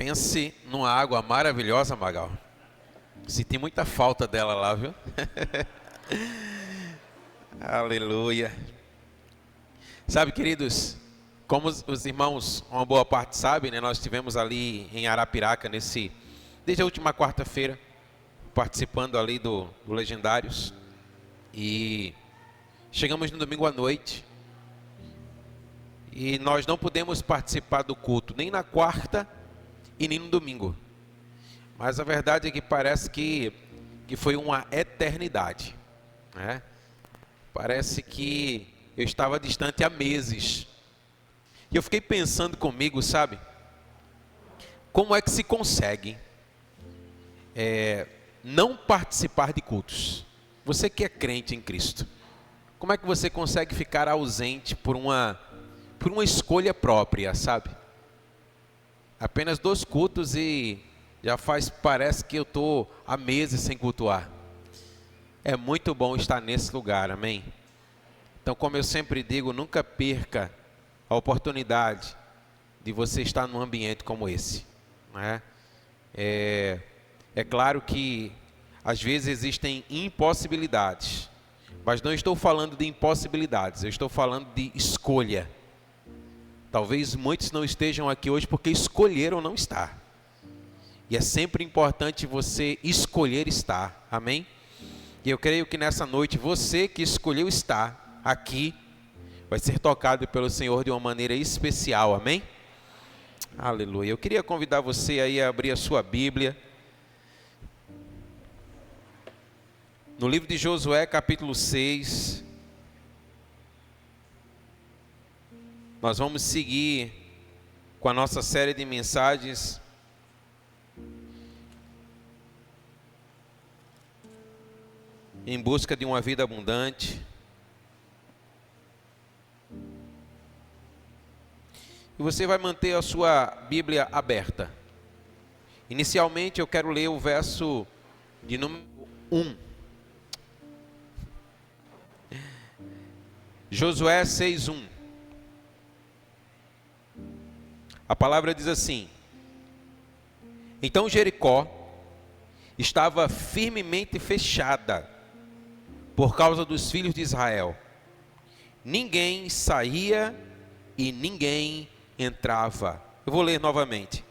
Pense numa água maravilhosa, Magal. Senti muita falta dela lá, viu? Aleluia. Sabe, queridos, como os irmãos, uma boa parte sabem, né? Nós estivemos ali em Arapiraca desde a última quarta-feira, participando ali do Legendários. E chegamos no domingo à noite. E nós não pudemos participar do culto, nem na quarta e nem no domingo. Mas a verdade é que parece que foi uma eternidade, né? Parece que eu estava distante há meses. E eu fiquei pensando comigo, sabe? Como é que se consegue não participar de cultos? Você que é crente em Cristo, como é que você consegue ficar ausente por uma escolha própria, sabe? Apenas 2 cultos e parece que eu estou há meses sem cultuar. É muito bom estar nesse lugar, amém? Então, como eu sempre digo, nunca perca a oportunidade de você estar num ambiente como esse, né? É claro que às vezes existem impossibilidades, mas não estou falando de impossibilidades, eu estou falando de escolha. Talvez muitos não estejam aqui hoje porque escolheram não estar. E é sempre importante você escolher estar, amém? E eu creio que nessa noite, você que escolheu estar aqui, vai ser tocado pelo Senhor de uma maneira especial, amém? Aleluia. Eu queria convidar você aí a abrir a sua Bíblia. No livro de Josué, capítulo 6. Nós vamos seguir com a nossa série de mensagens em busca de uma vida abundante. E você vai manter a sua Bíblia aberta. Inicialmente eu quero ler o verso de número 1. Josué 6:1. A palavra diz assim: Então Jericó estava firmemente fechada por causa dos filhos de Israel. Ninguém saía e ninguém entrava. Eu vou ler novamente.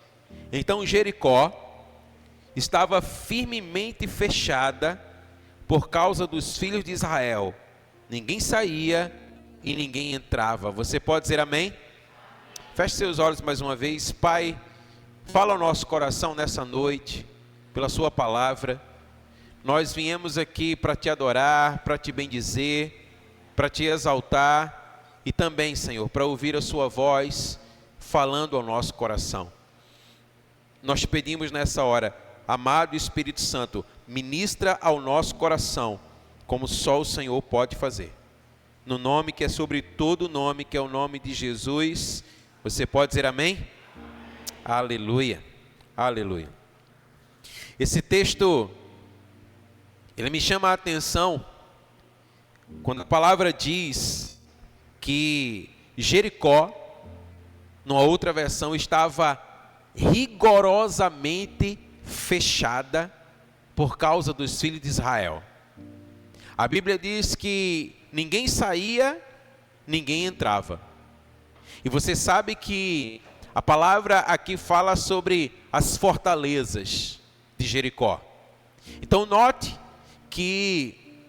Então Jericó estava firmemente fechada por causa dos filhos de Israel. Ninguém saía e ninguém entrava. Você pode dizer amém? Feche seus olhos mais uma vez. Pai, fala ao nosso coração nessa noite, pela sua palavra. Nós viemos aqui para te adorar, para te bendizer, para te exaltar e também, Senhor, para ouvir a sua voz falando ao nosso coração. Nós te pedimos nessa hora, amado Espírito Santo, ministra ao nosso coração, como só o Senhor pode fazer. No nome que é sobre todo nome, que é o nome de Jesus. Você pode dizer amém? Amém. Aleluia, aleluia. Esse texto, ele me chama a atenção, quando a palavra diz que Jericó, numa outra versão, estava rigorosamente fechada por causa dos filhos de Israel. A Bíblia diz que ninguém saía, ninguém entrava. E você sabe que a palavra aqui fala sobre as fortalezas de Jericó. Então note que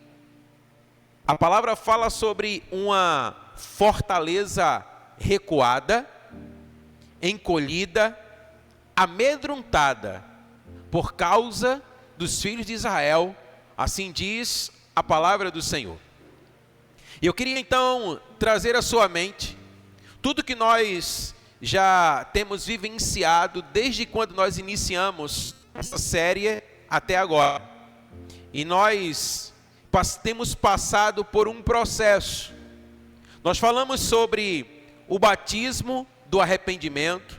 a palavra fala sobre uma fortaleza recuada, encolhida, amedrontada por causa dos filhos de Israel, assim diz a palavra do Senhor. E eu queria então trazer à sua mente tudo que nós já temos vivenciado desde quando nós iniciamos essa série até agora. E nós temos passado por um processo. Nós falamos sobre o batismo do arrependimento.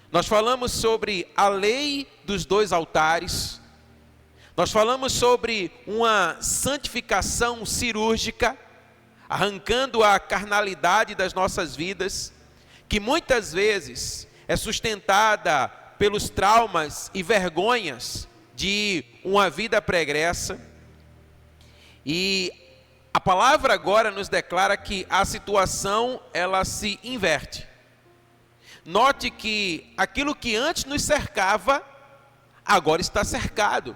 Nós falamos sobre a lei dos 2 altares. Nós falamos sobre uma santificação cirúrgica, arrancando a carnalidade das nossas vidas, que muitas vezes é sustentada pelos traumas e vergonhas de uma vida pregressa. E a palavra agora nos declara que a situação ela se inverte. Note que aquilo que antes nos cercava, agora está cercado.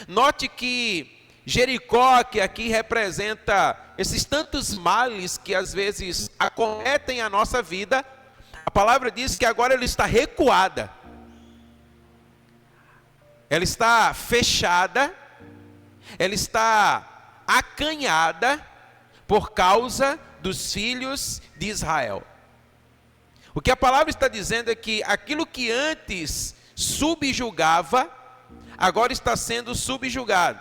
Note que Jericó, que aqui representa esses tantos males que às vezes acometem a nossa vida, a palavra diz que agora ela está recuada. Ela está fechada, ela está acanhada por causa dos filhos de Israel. O que a palavra está dizendo é que aquilo que antes subjugava, agora está sendo subjugado.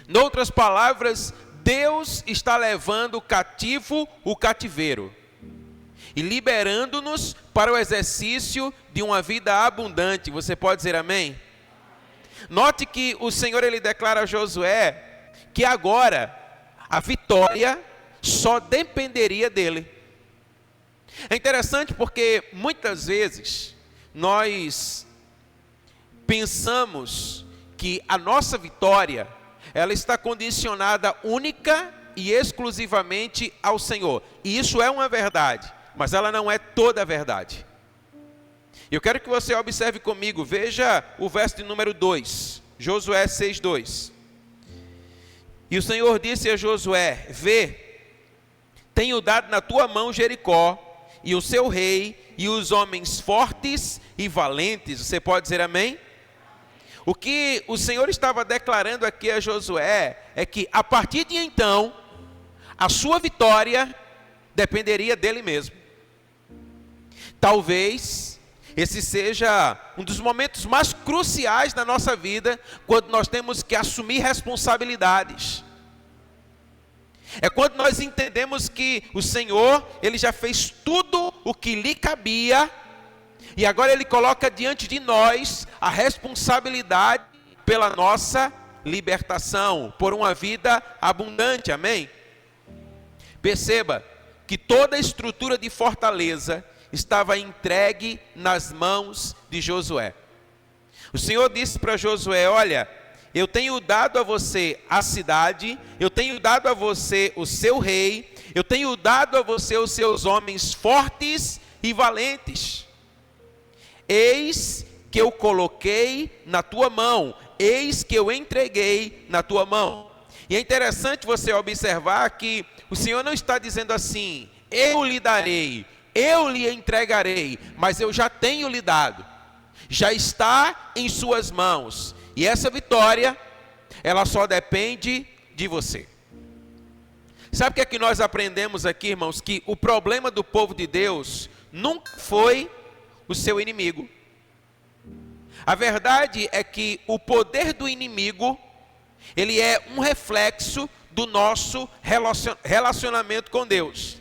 Em outras palavras, Deus está levando cativo o cativeiro e liberando-nos para o exercício de uma vida abundante. Você pode dizer amém? Note que o Senhor ele declara a Josué que agora a vitória só dependeria dele. É interessante porque muitas vezes nós pensamos que a nossa vitória ela está condicionada única e exclusivamente ao Senhor. E isso é uma verdade, mas ela não é toda a verdade. Eu quero que você observe comigo, veja o verso de número 2, Josué 6:2. E o Senhor disse a Josué: vê, tenho dado na tua mão Jericó, e o seu rei, e os homens fortes e valentes. Você pode dizer amém? O que o Senhor estava declarando aqui a Josué é que a partir de então, a sua vitória dependeria dele mesmo. Talvez esse seja um dos momentos mais cruciais da nossa vida, quando nós temos que assumir responsabilidades. É quando nós entendemos que o Senhor, Ele já fez tudo o que lhe cabia, e agora Ele coloca diante de nós a responsabilidade pela nossa libertação, por uma vida abundante, amém? Perceba que toda a estrutura de fortaleza estava entregue nas mãos de Josué. O Senhor disse para Josué: olha, eu tenho dado a você a cidade, eu tenho dado a você o seu rei, eu tenho dado a você os seus homens fortes e valentes. Eis que eu coloquei na tua mão, eis que eu entreguei na tua mão. E é interessante você observar que o Senhor não está dizendo assim: eu lhe darei, eu lhe entregarei, mas eu já tenho lhe dado, já está em suas mãos. E essa vitória, ela só depende de você. Sabe o que é que nós aprendemos aqui, irmãos? Que o problema do povo de Deus nunca foi o seu inimigo. A verdade é que o poder do inimigo, ele é um reflexo do nosso relacionamento com Deus.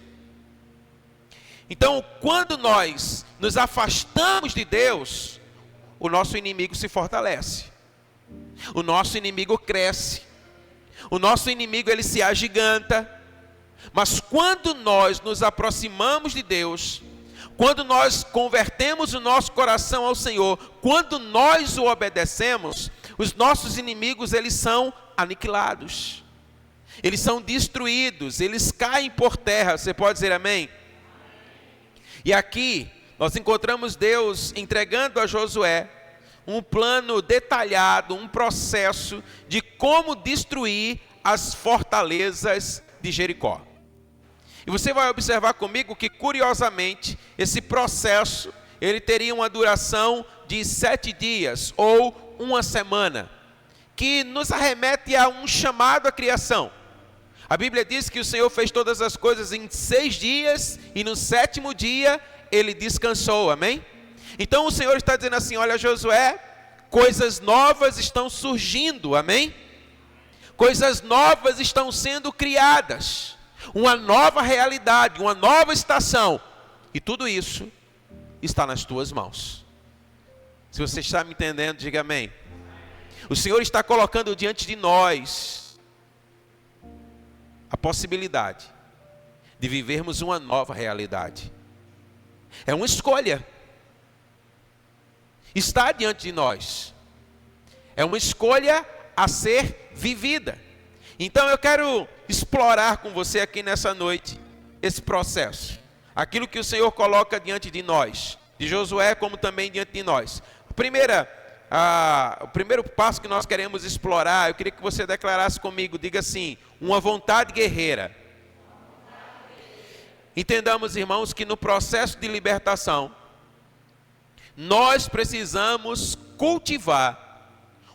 Então, quando nós nos afastamos de Deus, o nosso inimigo se fortalece. O nosso inimigo cresce. O nosso inimigo ele se agiganta. Mas quando nós nos aproximamos de Deus, quando nós convertemos o nosso coração ao Senhor, quando nós o obedecemos, os nossos inimigos eles são aniquilados. Eles são destruídos, eles caem por terra. Você pode dizer amém? E aqui nós encontramos Deus entregando a Josué um plano detalhado, um processo de como destruir as fortalezas de Jericó. E você vai observar comigo que, curiosamente, esse processo, ele teria uma duração de 7 dias ou uma semana, que nos arremete a um chamado à criação. A Bíblia diz que o Senhor fez todas as coisas em 6 dias e no 7º dia ele descansou, amém? Então o Senhor está dizendo assim: olha, Josué, coisas novas estão surgindo, amém? Coisas novas estão sendo criadas, uma nova realidade, uma nova estação, e tudo isso está nas tuas mãos. Se você está me entendendo, diga amém. O Senhor está colocando diante de nós a possibilidade de vivermos uma nova realidade. É uma escolha. está diante de nós. É uma escolha a ser vivida. Então eu quero explorar com você aqui nessa noite esse processo. Aquilo que o Senhor coloca diante de nós, de Josué como também diante de nós. O primeiro passo que nós queremos explorar, eu queria que você declarasse comigo, diga assim: uma vontade guerreira. Entendamos, irmãos, que no processo de libertação, nós precisamos cultivar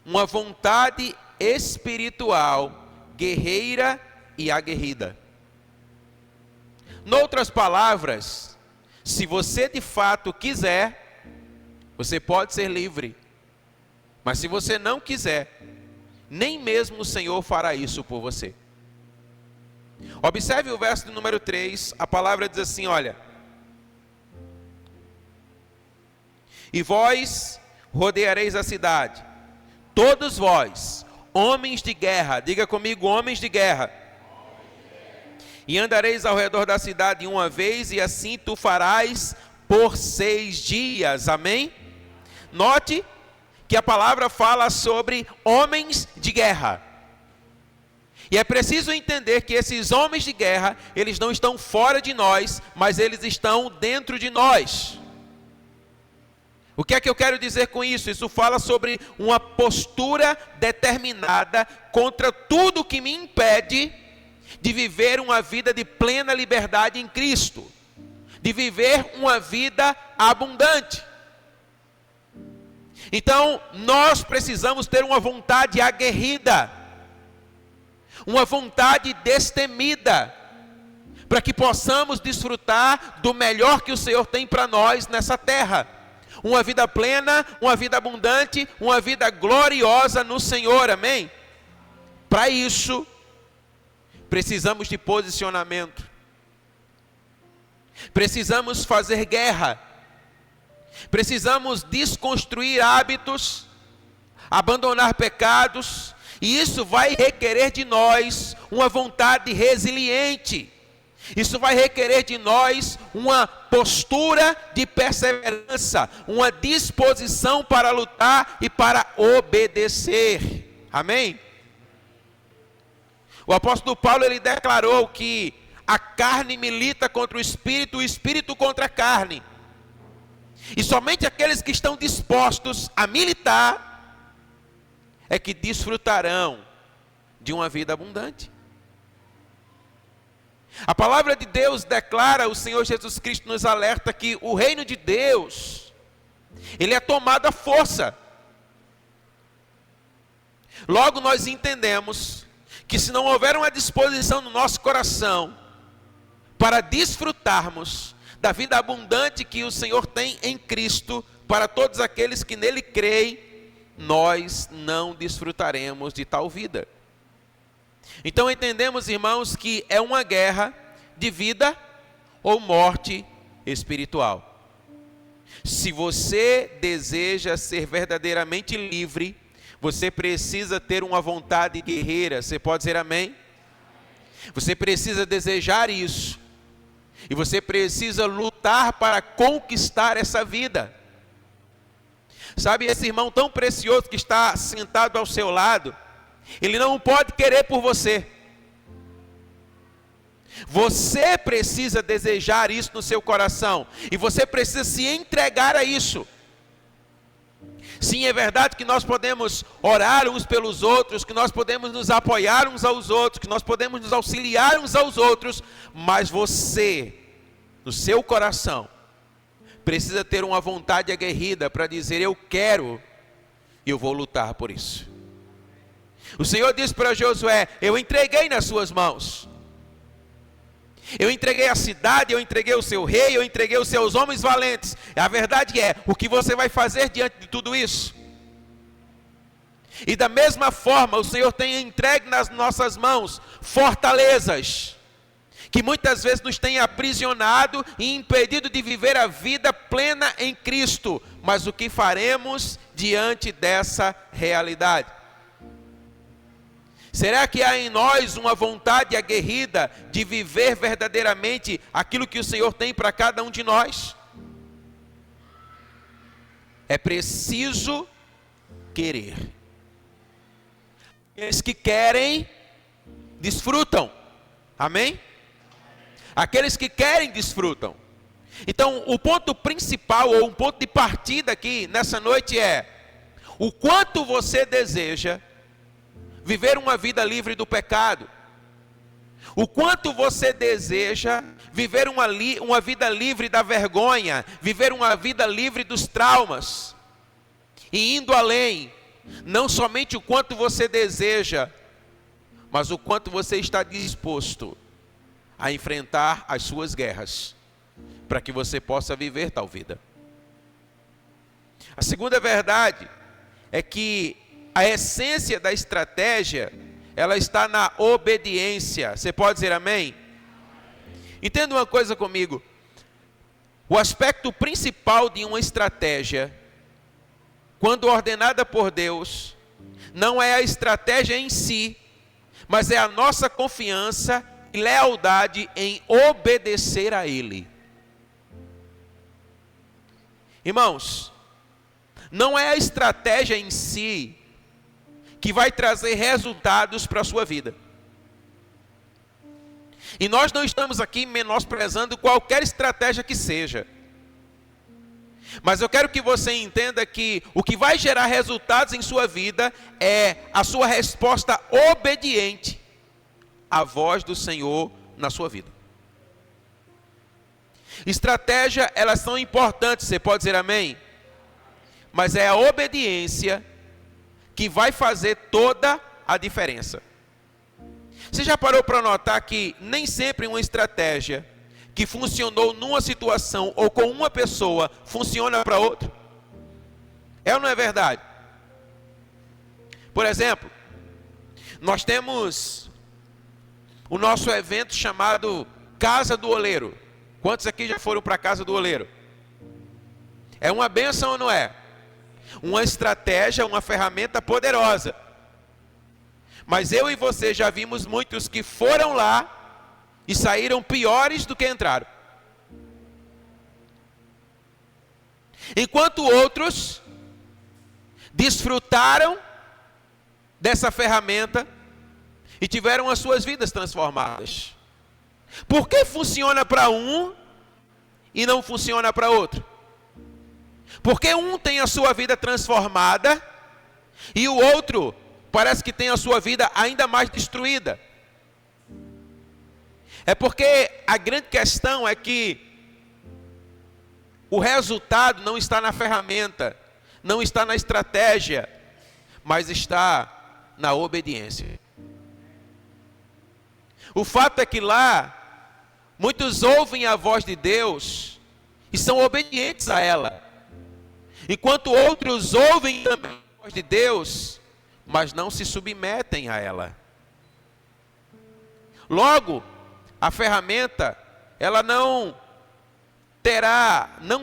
uma vontade espiritual, guerreira e aguerrida. Noutras palavras, se você de fato quiser, você pode ser livre. Mas se você não quiser, nem mesmo o Senhor fará isso por você. Observe o verso de número 3, a palavra diz assim, olha: e vós rodeareis a cidade, todos vós, homens de guerra, diga comigo, homens de guerra, e andareis ao redor da cidade uma vez, e assim tu farás por 6 dias, amém? Note que a palavra fala sobre homens de guerra. E é preciso entender que esses homens de guerra, eles não estão fora de nós, mas eles estão dentro de nós. O que é que eu quero dizer com isso? Isso fala sobre uma postura determinada contra tudo que me impede de viver uma vida de plena liberdade em Cristo, de viver uma vida abundante. Então, nós precisamos ter uma vontade aguerrida, uma vontade destemida, para que possamos desfrutar do melhor que o Senhor tem para nós nessa terra. Uma vida plena, uma vida abundante, uma vida gloriosa no Senhor, amém? Para isso, precisamos de posicionamento. Precisamos fazer guerra. Precisamos desconstruir hábitos, abandonar pecados, e isso vai requerer de nós uma vontade resiliente. Isso vai requerer de nós uma postura de perseverança, uma disposição para lutar e para obedecer. Amém? O apóstolo Paulo, ele declarou que a carne milita contra o espírito contra a carne. E somente aqueles que estão dispostos a militar é que desfrutarão de uma vida abundante. A palavra de Deus declara, o Senhor Jesus Cristo nos alerta que o reino de Deus, ele é tomado à força. Logo nós entendemos que se não houver uma disposição no nosso coração para desfrutarmos da vida abundante que o Senhor tem em Cristo, para todos aqueles que nele creem, nós não desfrutaremos de tal vida. Então entendemos, irmãos, que é uma guerra de vida ou morte espiritual. Se você deseja ser verdadeiramente livre, você precisa ter uma vontade guerreira. Você pode dizer amém? Você precisa desejar isso. E você precisa lutar para conquistar essa vida. Sabe, esse irmão tão precioso que está sentado ao seu lado, ele não pode querer por você. Você precisa desejar isso no seu coração. E você precisa se entregar a isso. Sim, é verdade que nós podemos orar uns pelos outros, que nós podemos nos apoiar uns aos outros, que nós podemos nos auxiliar uns aos outros, mas você, no seu coração, precisa ter uma vontade aguerrida para dizer: eu quero e eu vou lutar por isso. O Senhor disse para Josué: eu entreguei nas suas mãos. Eu entreguei a cidade, eu entreguei o seu rei, eu entreguei os seus homens valentes. A verdade é, o que você vai fazer diante de tudo isso? E da mesma forma, o Senhor tem entregue nas nossas mãos fortalezas, que muitas vezes nos tem aprisionado e impedido de viver a vida plena em Cristo. Mas o que faremos diante dessa realidade? Será que há em nós uma vontade aguerrida de viver verdadeiramente aquilo que o Senhor tem para cada um de nós? é preciso querer. Aqueles que querem, desfrutam. Amém? Aqueles que querem, desfrutam. Então, o ponto principal, ou um ponto de partida aqui nessa noite é: o quanto você deseja viver uma vida livre do pecado. O quanto você deseja viver uma vida livre da vergonha, viver uma vida livre dos traumas. E indo além, não somente o quanto você deseja, mas o quanto você está disposto a enfrentar as suas guerras, para que você possa viver tal vida. A segunda verdade é que a essência da estratégia, ela está na obediência. Você pode dizer amém? Entenda uma coisa comigo. O aspecto principal de uma estratégia, quando ordenada por Deus, não é a estratégia em si, mas é a nossa confiança e lealdade em obedecer a Ele. Irmãos, não é a estratégia em si que vai trazer resultados para a sua vida. E nós não estamos aqui menosprezando qualquer estratégia que seja. Mas eu quero que você entenda que o que vai gerar resultados em sua vida é a sua resposta obediente à voz do Senhor na sua vida. Estratégia, elas são importantes, você pode dizer amém? Mas é a obediência que vai fazer toda a diferença. Você já parou para notar que nem sempre uma estratégia que funcionou numa situação ou com uma pessoa funciona para outra? É ou não é verdade? Por exemplo, nós temos o nosso evento chamado Casa do Oleiro. Quantos aqui já foram para a Casa do Oleiro? É uma bênção ou não é? Uma estratégia, uma ferramenta poderosa. Mas eu e você já vimos muitos que foram lá e saíram piores do que entraram. Enquanto outros desfrutaram dessa ferramenta e tiveram as suas vidas transformadas. Por que funciona para um e não funciona para outro? Porque um tem a sua vida transformada e o outro parece que tem a sua vida ainda mais destruída. É porque a grande questão é que o resultado não está na ferramenta, não está na estratégia, mas está na obediência. O fato é que lá, muitos ouvem a voz de Deus e são obedientes a ela. Enquanto outros ouvem também a voz de Deus, mas não se submetem a ela. Logo, a ferramenta, ela não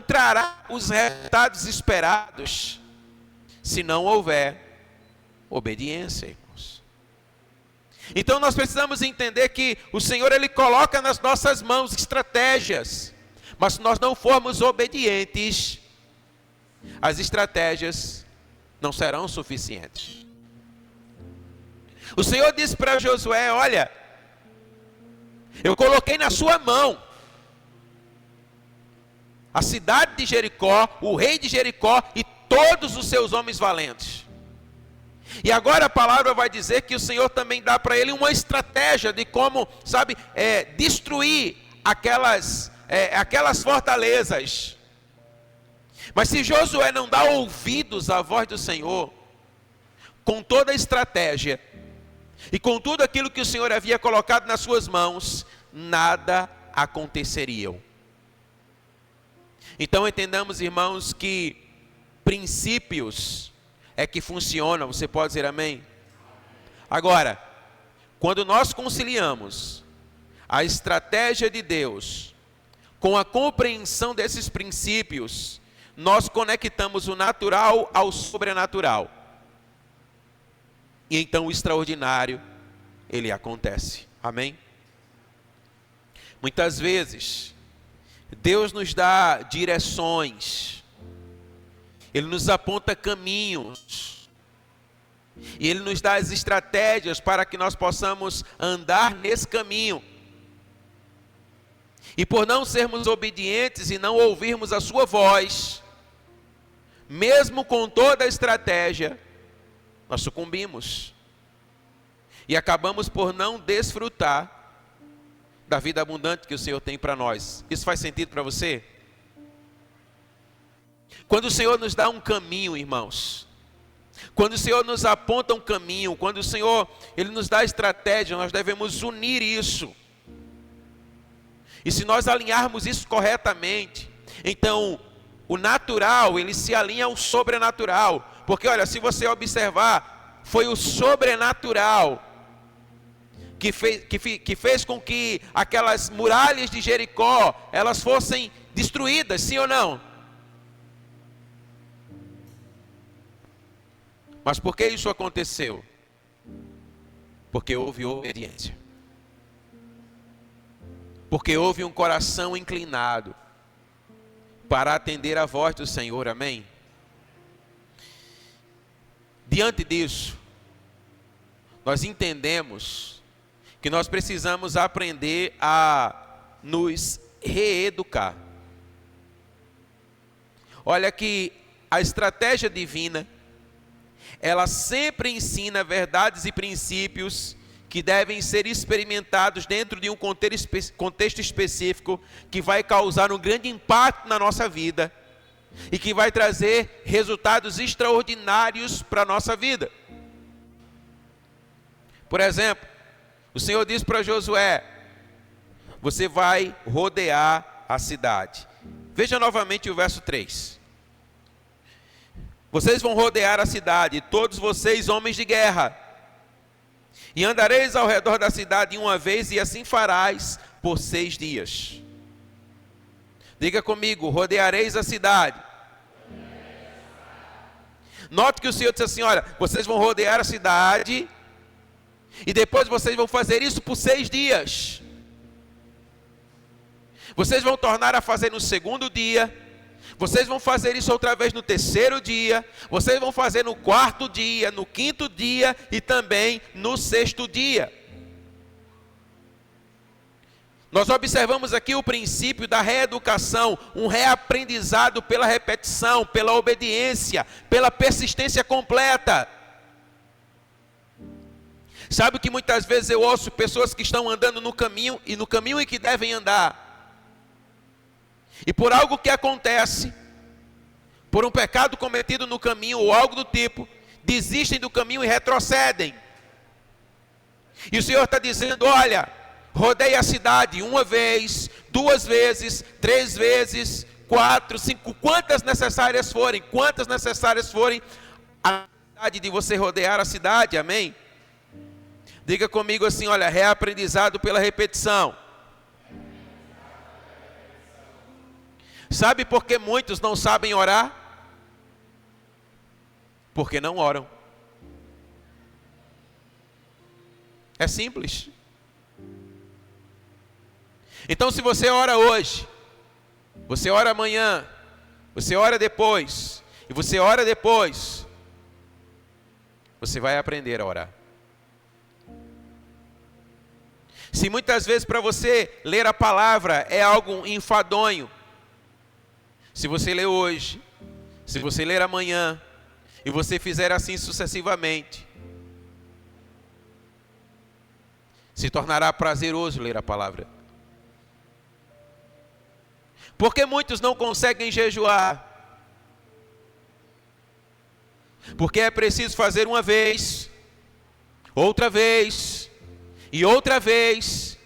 trará os resultados esperados, se não houver obediência, irmãos. Então nós precisamos entender que o Senhor, Ele coloca nas nossas mãos estratégias, mas se nós não formos obedientes, as estratégias não serão suficientes. O Senhor disse para Josué: olha, eu coloquei na sua mão a cidade de Jericó, o rei de Jericó e todos os seus homens valentes. E agora a palavra vai dizer que o Senhor também dá para ele uma estratégia de como, destruir aquelas fortalezas. Mas se Josué não dá ouvidos à voz do Senhor, com toda a estratégia e com tudo aquilo que o Senhor havia colocado nas suas mãos, nada aconteceria. Então entendamos, irmãos, que princípios é que funcionam. Você pode dizer amém? Agora, quando nós conciliamos a estratégia de Deus com a compreensão desses princípios, nós conectamos o natural ao sobrenatural. E então o extraordinário, ele acontece. Amém? Muitas vezes, Deus nos dá direções. Ele nos aponta caminhos. E Ele nos dá as estratégias para que nós possamos andar nesse caminho. E por não sermos obedientes e não ouvirmos a sua voz, mesmo com toda a estratégia, nós sucumbimos. E acabamos por não desfrutar da vida abundante que o Senhor tem para nós. Isso faz sentido para você? Quando o Senhor nos dá um caminho, irmãos, quando o Senhor nos aponta um caminho, quando o Senhor Ele nos dá estratégia, nós devemos unir isso. E se nós alinharmos isso corretamente, então o natural, ele se alinha ao sobrenatural. Porque olha, se você observar, foi o sobrenatural que fez com que aquelas muralhas de Jericó, elas fossem destruídas, sim ou não? Mas por que isso aconteceu? Porque houve obediência. Porque houve um coração inclinado para atender a voz do Senhor, amém? Diante disso, nós entendemos que nós precisamos aprender a nos reeducar. Olha que a estratégia divina, ela sempre ensina verdades e princípios que devem ser experimentados dentro de um contexto específico, que vai causar um grande impacto na nossa vida e que vai trazer resultados extraordinários para a nossa vida. Por exemplo, o Senhor diz para Josué: você vai rodear a cidade. Veja novamente o verso 3. Vocês vão rodear a cidade, todos vocês homens de guerra, e andareis ao redor da cidade uma vez, e assim farás por 6 dias. Diga comigo: rodeareis a cidade. Note que o Senhor disse assim: olha, vocês vão rodear a cidade, e depois vocês vão fazer isso por 6 dias. Vocês vão tornar a fazer no segundo dia, vocês vão fazer isso outra vez no terceiro dia, vocês vão fazer no quarto dia, no quinto dia e também no sexto dia. Nós observamos aqui o princípio da reeducação, um reaprendizado pela repetição, pela obediência, pela persistência completa. Sabe que muitas vezes eu ouço pessoas que estão andando no caminho e no caminho em que devem andar, e por algo que acontece, por um pecado cometido no caminho ou algo do tipo, desistem do caminho e retrocedem. E o Senhor está dizendo: olha, rodeie a cidade uma vez, 2 vezes, 3 vezes, 4, 5, quantas necessárias forem a necessidade de você rodear a cidade, amém? Diga comigo assim: olha, reaprendizado pela repetição. Sabe por que muitos não sabem orar? Porque não oram. É simples. Então, se você ora hoje, você ora amanhã, você ora depois, e você ora depois, você vai aprender a orar. Se muitas vezes para você ler a palavra é algo enfadonho, se você ler hoje, se você ler amanhã, e você fizer assim sucessivamente, se tornará prazeroso ler a palavra. Porque muitos não conseguem jejuar? Porque é preciso fazer uma vez, outra vez, e outra vez.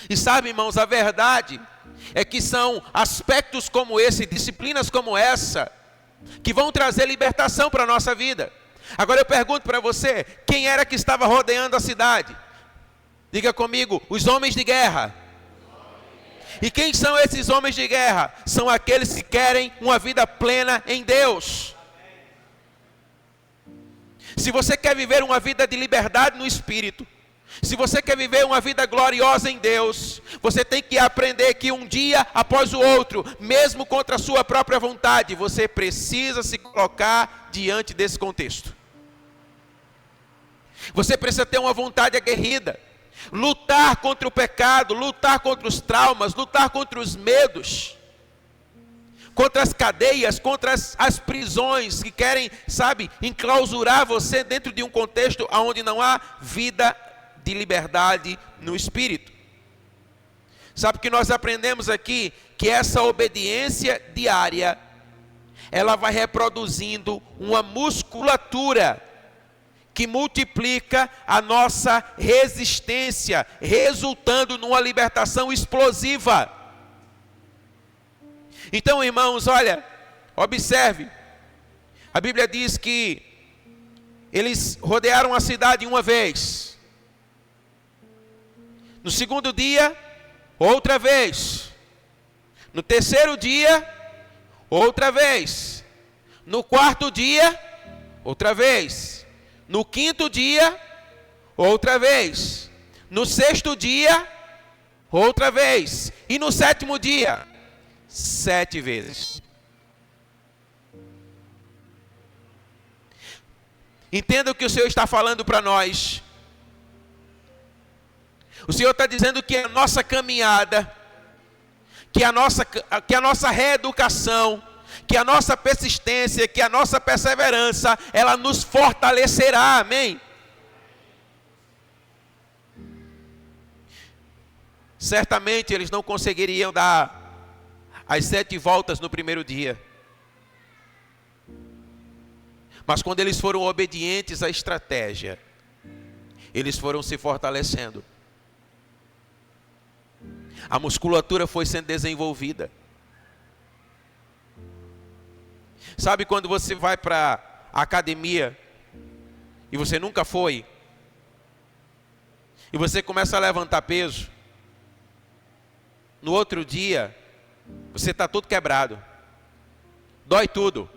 E sabe, irmãos, a verdade é que são aspectos como esse, disciplinas como essa, que vão trazer libertação para a nossa vida. Agora eu pergunto para você: quem era que estava rodeando a cidade? Diga comigo: os homens de guerra. E quem são esses homens de guerra? São aqueles que querem uma vida plena em Deus. Se você quer viver uma vida de liberdade no Espírito, Se você quer viver uma vida gloriosa em Deus, você tem que aprender que um dia após o outro, mesmo contra a sua própria vontade, você precisa se colocar diante desse contexto. Você precisa ter uma vontade aguerrida, lutar contra o pecado, lutar contra os traumas, lutar contra os medos, contra as cadeias, contra as prisões que querem, enclausurar você dentro de um contexto onde não há vida de liberdade no Espírito. Sabe que nós aprendemos aqui que essa obediência diária, ela vai reproduzindo uma musculatura que multiplica a nossa resistência, resultando numa libertação explosiva. Então, irmãos, olha, observe, a Bíblia diz que eles rodearam a cidade uma vez. No segundo dia, outra vez. No terceiro dia, outra vez. No quarto dia, outra vez. No quinto dia, outra vez. No sexto dia, outra vez. E no sétimo dia, 7 vezes. Entenda o que o Senhor está falando para nós. O Senhor está dizendo que a nossa caminhada, que a nossa reeducação, que a nossa persistência, que a nossa perseverança, ela nos fortalecerá, amém? Certamente eles não conseguiriam dar as 7 voltas no primeiro dia. Mas quando eles foram obedientes à estratégia, eles foram se fortalecendo. A musculatura foi sendo desenvolvida. Sabe quando você vai para a academia e você nunca foi, e você começa a levantar peso, no outro dia você está todo quebrado, dói tudo.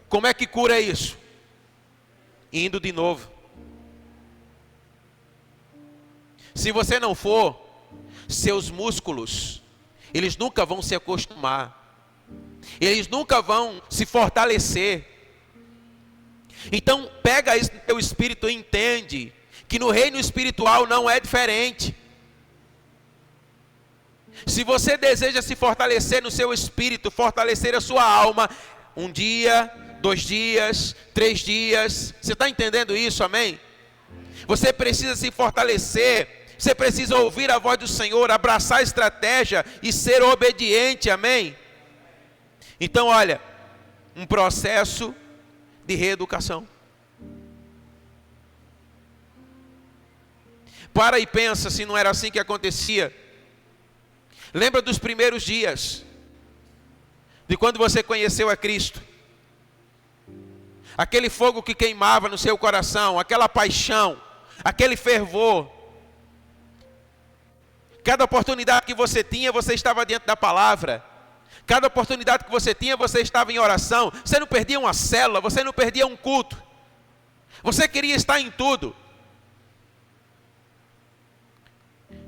Como é que cura isso? Indo de novo. Se você não for, seus músculos, eles nunca vão se acostumar, eles nunca vão se fortalecer. Então pega isso no teu espírito e entende que no reino espiritual não é diferente. Se você deseja se fortalecer no seu espírito, fortalecer a sua alma, 1 dia, 2 dias, 3 dias, você está entendendo isso, amém? Você precisa se fortalecer. Você precisa ouvir a voz do Senhor, abraçar a estratégia e ser obediente, amém? Então, olha, um processo de reeducação. Para e pensa se não era assim que acontecia. Lembra dos primeiros dias, de quando você conheceu a Cristo. Aquele fogo que queimava no seu coração, aquela paixão, aquele fervor. Cada oportunidade que você tinha, você estava diante da palavra. Cada oportunidade que você tinha, você estava em oração. Você não perdia uma célula, você não perdia um culto. Você queria estar em tudo.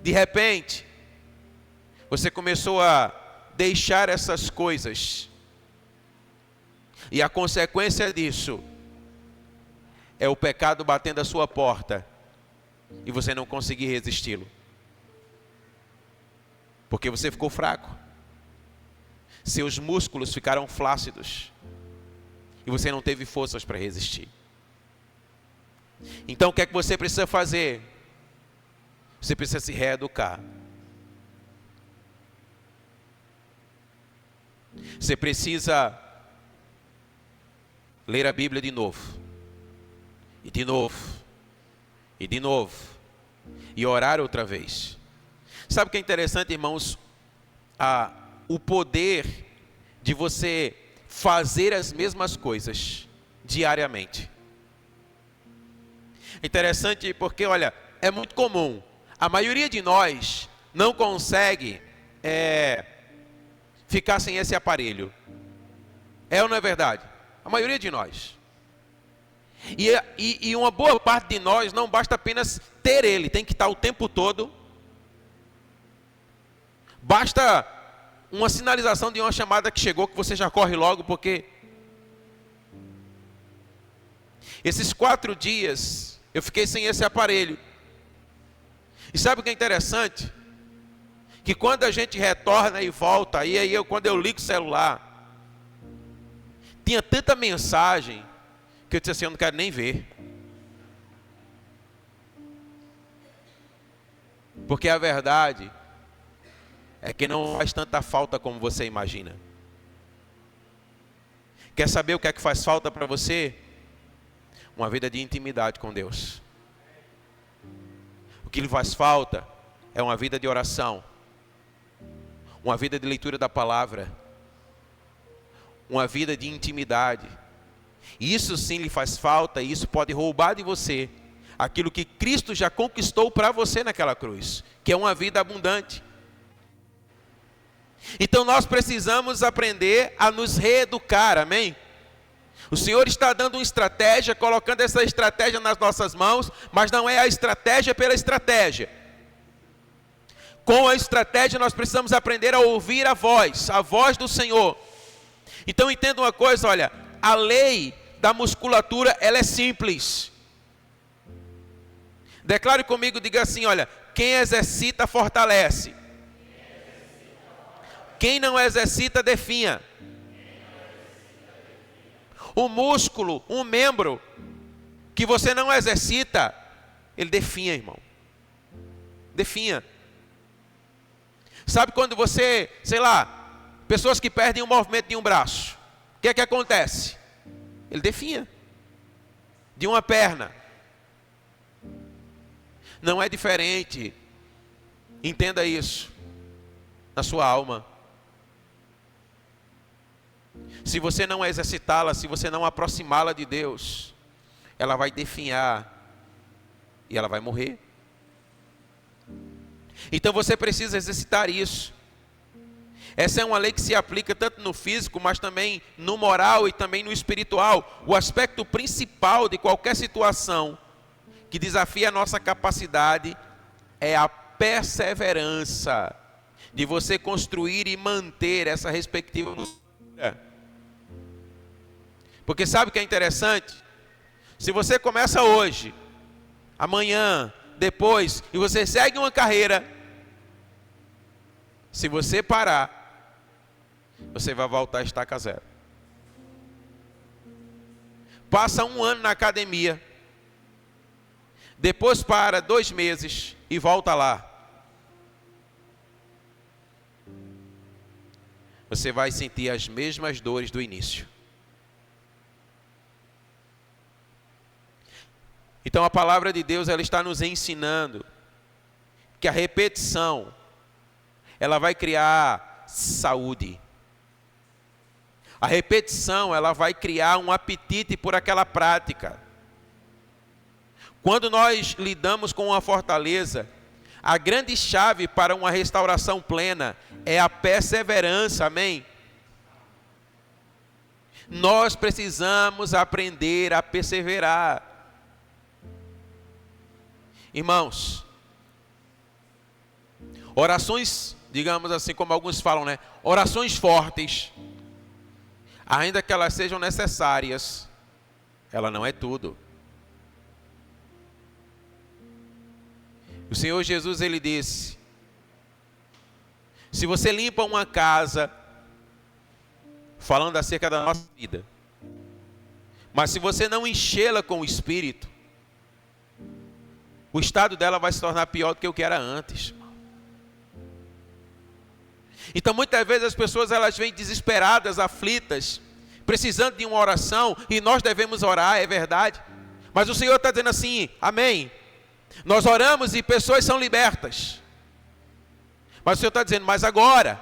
De repente, você começou a deixar essas coisas. E a consequência disso é o pecado batendo a sua porta e você não conseguir resisti-lo. Porque você ficou fraco. Seus músculos ficaram flácidos. E você não teve forças para resistir. Então o que é que você precisa fazer? Você precisa se reeducar. Você precisa ler a Bíblia de novo. E de novo. E de novo. E orar outra vez. Sabe o que é interessante, irmãos? O poder de você fazer as mesmas coisas diariamente. É interessante porque, olha, é muito comum. A maioria de nós não consegue ficar sem esse aparelho. É ou não é verdade? A maioria de nós. E uma boa parte de nós não basta apenas ter ele, tem que estar o tempo todo. Basta uma sinalização de uma chamada que chegou, que você já corre logo, porque esses 4 dias eu fiquei sem esse aparelho. E sabe o que é interessante? Que quando a gente retorna e volta, quando eu ligo o celular, tinha tanta mensagem, que eu disse assim, eu não quero nem ver. Porque a verdade é que não faz tanta falta como você imagina. Quer saber o que é que faz falta para você? Uma vida de intimidade com Deus. O que lhe faz falta é uma vida de oração, uma vida de leitura da palavra, uma vida de intimidade. Isso sim lhe faz falta, e isso pode roubar de você aquilo que Cristo já conquistou para você naquela cruz, que é uma vida abundante. Então nós precisamos aprender a nos reeducar, amém? O Senhor está dando uma estratégia, colocando essa estratégia nas nossas mãos, mas não é a estratégia pela estratégia. Com a estratégia nós precisamos aprender a ouvir a voz do Senhor. Então entenda uma coisa, olha, a lei da musculatura, ela é simples. Declare comigo, diga assim, olha, quem exercita fortalece. Quem não exercita definha. O músculo, um membro que você não exercita, ele definha, irmão. Definha. Sabe quando você, pessoas que perdem o movimento de um braço, o que é que acontece? Ele definha. De uma perna. Não é diferente. Entenda isso. Na sua alma. Se você não exercitá-la, se você não aproximá-la de Deus, ela vai definhar e ela vai morrer. Então você precisa exercitar isso. Essa é uma lei que se aplica tanto no físico, mas também no moral e também no espiritual. O aspecto principal de qualquer situação que desafia a nossa capacidade é a perseverança de você construir e manter essa respectiva postura. Porque sabe o que é interessante? Se você começa hoje, amanhã, depois, e você segue uma carreira, se você parar, você vai voltar a estaca zero. Passa 1 ano na academia, depois para 2 meses e volta lá. Você vai sentir as mesmas dores do início. Então a palavra de Deus, ela está nos ensinando que a repetição, ela vai criar saúde. A repetição, ela vai criar um apetite por aquela prática. Quando nós lidamos com uma fortaleza, a grande chave para uma restauração plena é a perseverança, amém? Nós precisamos aprender a perseverar. Irmãos, orações, digamos assim, como alguns falam, né? Orações fortes, ainda que elas sejam necessárias, ela não é tudo. O Senhor Jesus, ele disse, se você limpa uma casa, falando acerca da nossa vida, mas se você não enchê-la com o Espírito, o estado dela vai se tornar pior do que o que era antes. Então muitas vezes as pessoas, elas vêm desesperadas, aflitas, precisando de uma oração, e nós devemos orar, é verdade. Mas o Senhor está dizendo assim, amém. Nós oramos e pessoas são libertas. Mas o Senhor está dizendo, mas agora,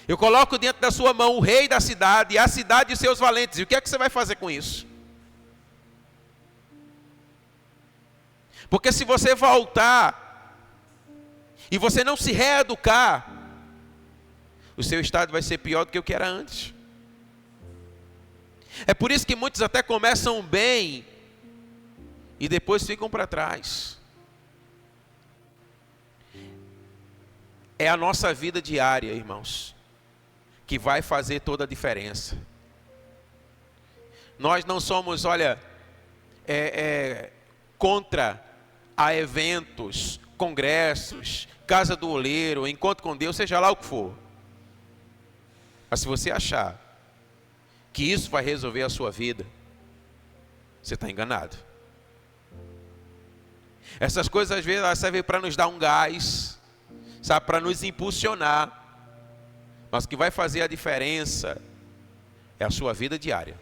eu coloco dentro da sua mão o rei da cidade, e a cidade e seus valentes. E o que é que você vai fazer com isso? Porque se você voltar, e você não se reeducar, o seu estado vai ser pior do que o que era antes. É por isso que muitos até começam bem, e depois ficam para trás. É a nossa vida diária, irmãos, que vai fazer toda a diferença. Nós não somos, contra a eventos, congressos, casa do oleiro, encontro com Deus, seja lá o que for. Mas se você achar que isso vai resolver a sua vida, você está enganado. Essas coisas às vezes elas servem para nos dar um gás, sabe, para nos impulsionar. Mas o que vai fazer a diferença é a sua vida diária.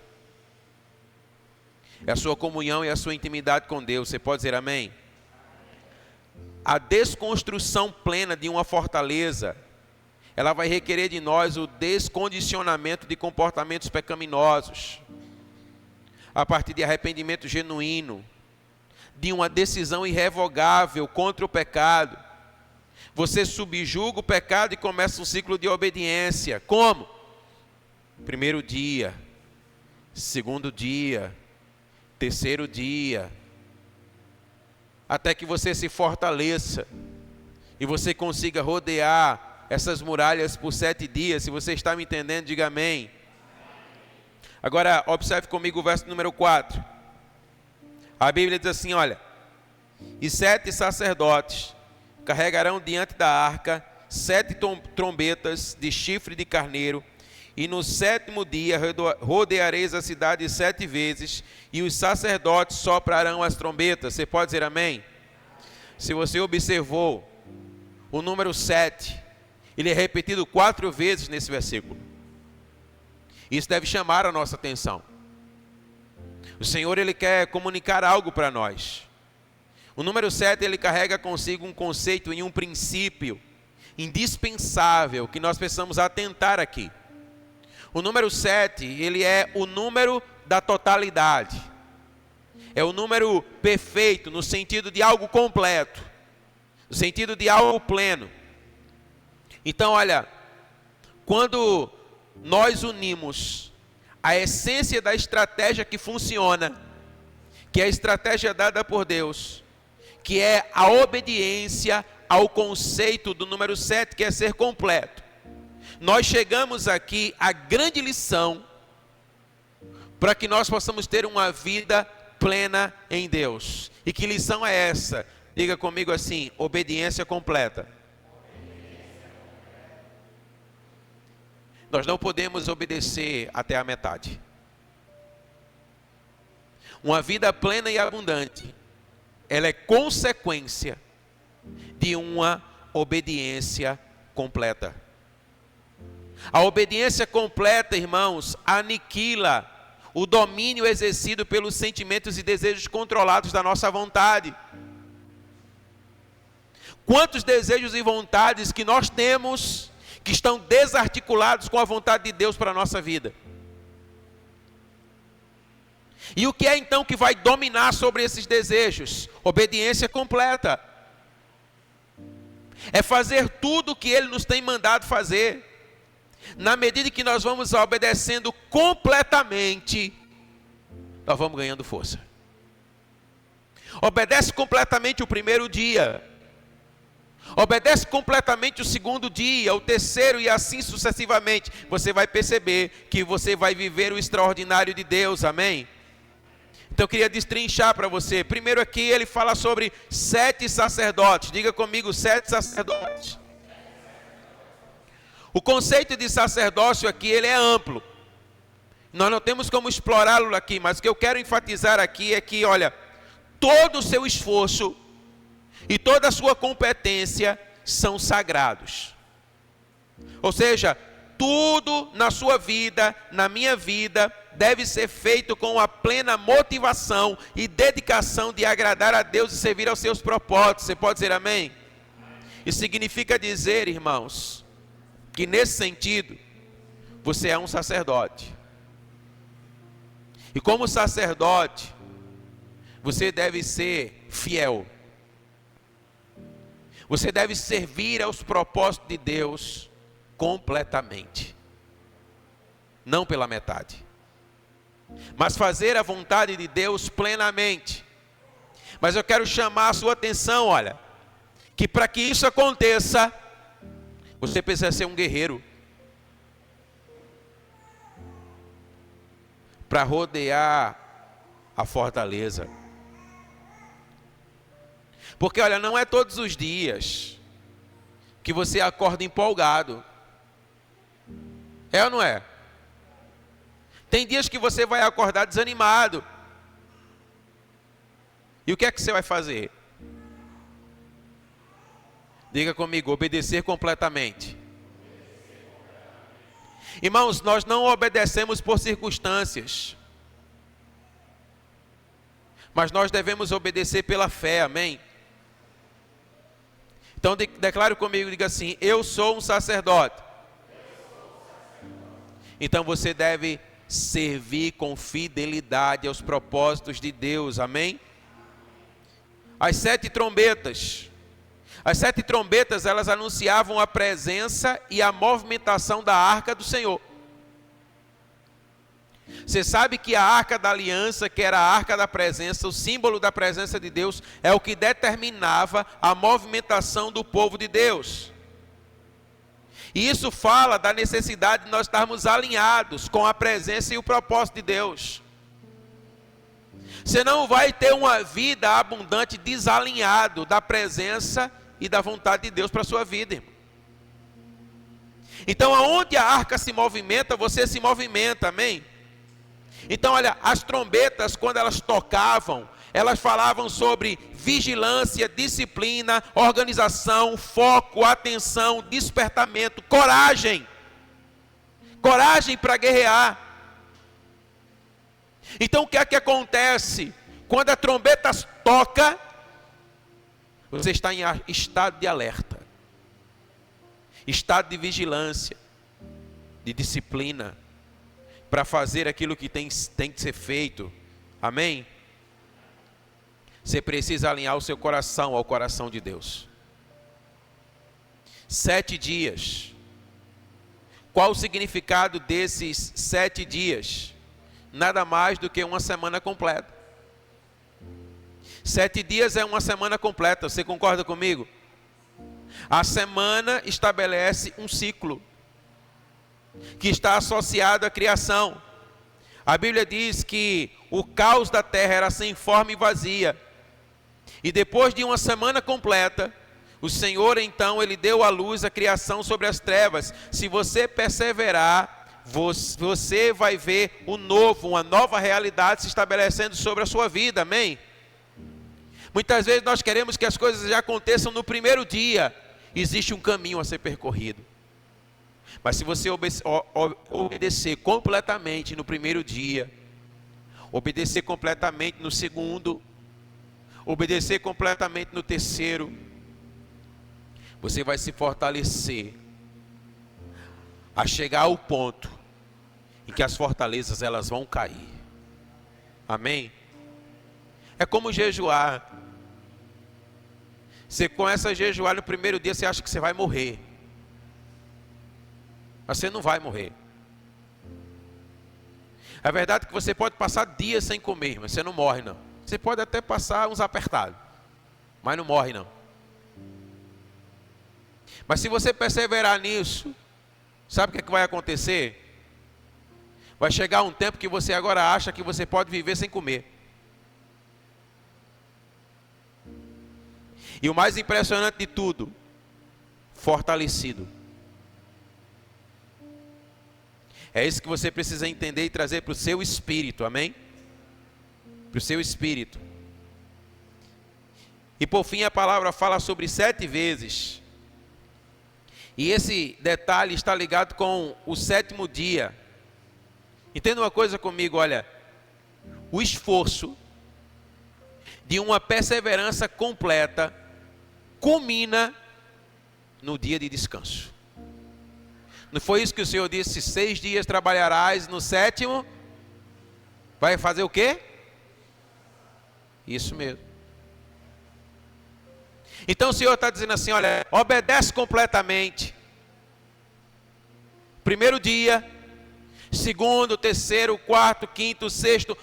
É a sua comunhão e a sua intimidade com Deus. Você pode dizer amém? A desconstrução plena de uma fortaleza, ela vai requerer de nós o descondicionamento de comportamentos pecaminosos, a partir de arrependimento genuíno, de uma decisão irrevogável contra o pecado. Você subjuga o pecado e começa um ciclo de obediência. Como? Primeiro dia, segundo dia, terceiro dia, até que você se fortaleça e você consiga rodear essas muralhas por 7 dias. Se você está me entendendo, diga amém. Agora, observe comigo o verso número 4. A Bíblia diz assim, olha: e 7 sacerdotes carregarão diante da arca 7 trombetas de chifre de carneiro, e no 7º dia rodeareis a cidade 7 vezes, e os sacerdotes soprarão as trombetas. Você pode dizer amém? Se você observou, o número 7, ele é repetido 4 vezes nesse versículo. Isso deve chamar a nossa atenção. O Senhor, ele quer comunicar algo para nós. O número 7, ele carrega consigo um conceito e um princípio indispensável que nós precisamos atentar aqui. O número 7, ele é o número da totalidade. É o número perfeito, no sentido de algo completo, no sentido de algo pleno. Então, olha, quando nós unimos a essência da estratégia que funciona, que é a estratégia dada por Deus, que é a obediência ao conceito do número 7, que é ser completo, nós chegamos aqui à grande lição para que nós possamos ter uma vida plena em Deus. E que lição é essa? Diga comigo assim: obediência completa. Nós não podemos obedecer até a metade. Uma vida plena e abundante, ela é consequência de uma obediência completa. A obediência completa, irmãos, aniquila o domínio exercido pelos sentimentos e desejos controlados da nossa vontade. Quantos desejos e vontades que nós temos que estão desarticulados com a vontade de Deus para a nossa vida? E o que é então que vai dominar sobre esses desejos? Obediência completa. É fazer tudo o que Ele nos tem mandado fazer. Na medida que nós vamos obedecendo completamente, nós vamos ganhando força. Obedece completamente o primeiro dia. Obedece completamente o segundo dia, o terceiro e assim sucessivamente. Você vai perceber que você vai viver o extraordinário de Deus, amém? Então eu queria destrinchar para você. Primeiro aqui ele fala sobre 7 sacerdotes. Diga comigo, 7 sacerdotes. O conceito de sacerdócio aqui, ele é amplo. Nós não temos como explorá-lo aqui, mas o que eu quero enfatizar aqui é que, olha, todo o seu esforço e toda a sua competência são sagrados. Ou seja, tudo na sua vida, na minha vida, deve ser feito com a plena motivação e dedicação de agradar a Deus e servir aos seus propósitos. Você pode dizer amém? Isso significa dizer, irmãos, que nesse sentido, você é um sacerdote. E como sacerdote, você deve ser fiel. Você deve servir aos propósitos de Deus completamente. Não pela metade. Mas fazer a vontade de Deus plenamente. Mas eu quero chamar a sua atenção, olha, que para que isso aconteça, você precisa ser um guerreiro. Para rodear a fortaleza. Porque olha, não é todos os dias que você acorda empolgado. É ou não é? Tem dias que você vai acordar desanimado. E o que é que você vai fazer? Diga comigo, obedecer completamente. Irmãos, nós não obedecemos por circunstâncias, mas nós devemos obedecer pela fé, amém? Então declare comigo, diga assim: eu sou um sacerdote. Então você deve servir com fidelidade aos propósitos de Deus, amém? As 7 trombetas. As 7 trombetas, elas anunciavam a presença e a movimentação da arca do Senhor. Você sabe que a arca da aliança, que era a arca da presença, o símbolo da presença de Deus, é o que determinava a movimentação do povo de Deus. E isso fala da necessidade de nós estarmos alinhados com a presença e o propósito de Deus. Você não vai ter uma vida abundante desalinhado da presença e da vontade de Deus para a sua vida, irmão. Então, aonde a arca se movimenta, você se movimenta, amém? Então, olha, as trombetas, quando elas tocavam, elas falavam sobre vigilância, disciplina, organização, foco, atenção, despertamento, coragem. Coragem para guerrear. Então, o que é que acontece? Quando a trombeta toca, você está em estado de alerta, estado de vigilância, de disciplina, para fazer aquilo que tem que ser feito, amém? Você precisa alinhar o seu coração ao coração de Deus. 7 dias. Qual o significado desses 7 dias? Nada mais do que uma semana completa. 7 dias é uma semana completa, você concorda comigo? A semana estabelece um ciclo que está associado à criação. A Bíblia diz que o caos da terra era sem forma e vazia. E depois de uma semana completa, o Senhor então, Ele deu à luz a criação sobre as trevas. Se você perseverar, você vai ver o novo, uma nova realidade se estabelecendo sobre a sua vida, amém? Muitas vezes nós queremos que as coisas já aconteçam no primeiro dia. Existe um caminho a ser percorrido. Mas se você obedecer completamente no primeiro dia, obedecer completamente no segundo, obedecer completamente no terceiro, você vai se fortalecer a chegar ao ponto em que as fortalezas elas vão cair. Amém? É como jejuar. Você começa a jejuar no primeiro dia, você acha que você vai morrer. Mas você não vai morrer. É verdade que você pode passar dias sem comer, mas você não morre não. Você pode até passar uns apertados, mas não morre não. Mas se você perseverar nisso, sabe o que vai acontecer? Vai chegar um tempo que você agora acha que você pode viver sem comer. E o mais impressionante de tudo, fortalecido. É isso que você precisa entender e trazer para o seu espírito, amém? Para o seu espírito. E por fim a palavra fala sobre 7 vezes. E esse detalhe está ligado com o 7º dia. Entenda uma coisa comigo, olha. O esforço de uma perseverança completa culmina no dia de descanso. Não foi isso que o Senhor disse? 6 dias trabalharás, no 7º vai fazer o quê? Isso mesmo. Então o Senhor está dizendo assim, olha, obedece completamente. Primeiro dia, 2º, 3º, 4º, 5º, 6º.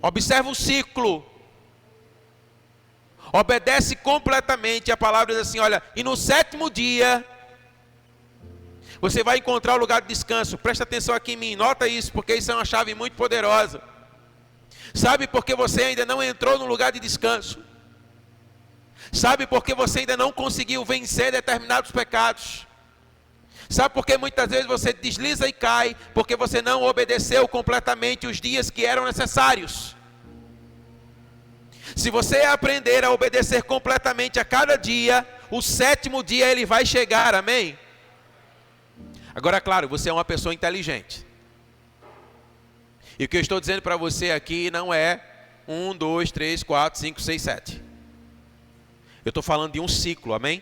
Observa o ciclo. Obedece completamente. A palavra diz assim, olha, e no sétimo dia você vai encontrar o lugar de descanso. Presta atenção aqui em mim, nota isso, porque isso é uma chave muito poderosa. Sabe por que você ainda não entrou no lugar de descanso? Sabe por que você ainda não conseguiu vencer determinados pecados? Sabe por que muitas vezes você desliza e cai? Porque você não obedeceu completamente os dias que eram necessários. Se você aprender a obedecer completamente a cada dia, o sétimo dia ele vai chegar, amém? Agora, claro, você é uma pessoa inteligente. E o que eu estou dizendo para você aqui não é 1, 2, 3, 4, 5, 6, 7. Eu estou falando de um ciclo, amém?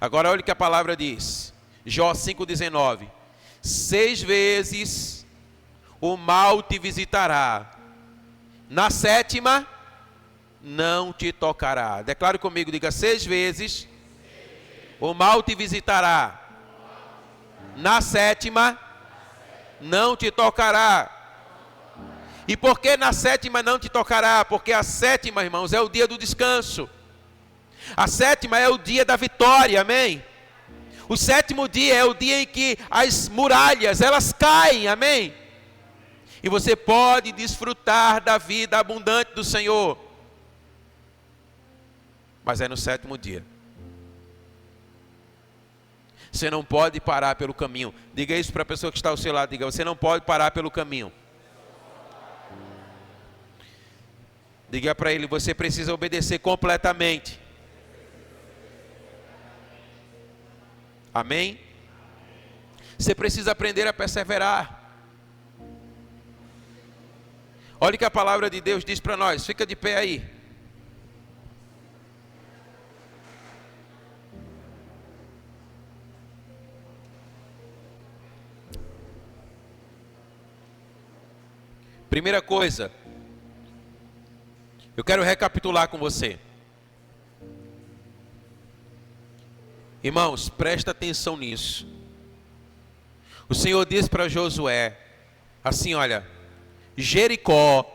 Agora olha o que a palavra diz. Jó 5,19. 6 vezes o mal te visitará. Na sétima, não te tocará. Declare comigo, diga 6 vezes o mal te visitará. Na sétima, não te tocará. E por que na sétima não te tocará? Porque a sétima, irmãos, é o dia do descanso. A sétima é o dia da vitória, amém? O sétimo dia é o dia em que as muralhas, elas caem, amém? E você pode desfrutar da vida abundante do Senhor. Mas é no sétimo dia. Você não pode parar pelo caminho. Diga isso para a pessoa que está ao seu lado. Diga, você não pode parar pelo caminho. Diga para ele, você precisa obedecer completamente. Amém? Você precisa aprender a perseverar. Olha o que a palavra de Deus diz para nós. Fica de pé aí. Primeira coisa, eu quero recapitular com você. Irmãos, presta atenção nisso. O Senhor diz para Josué, assim, olha, Jericó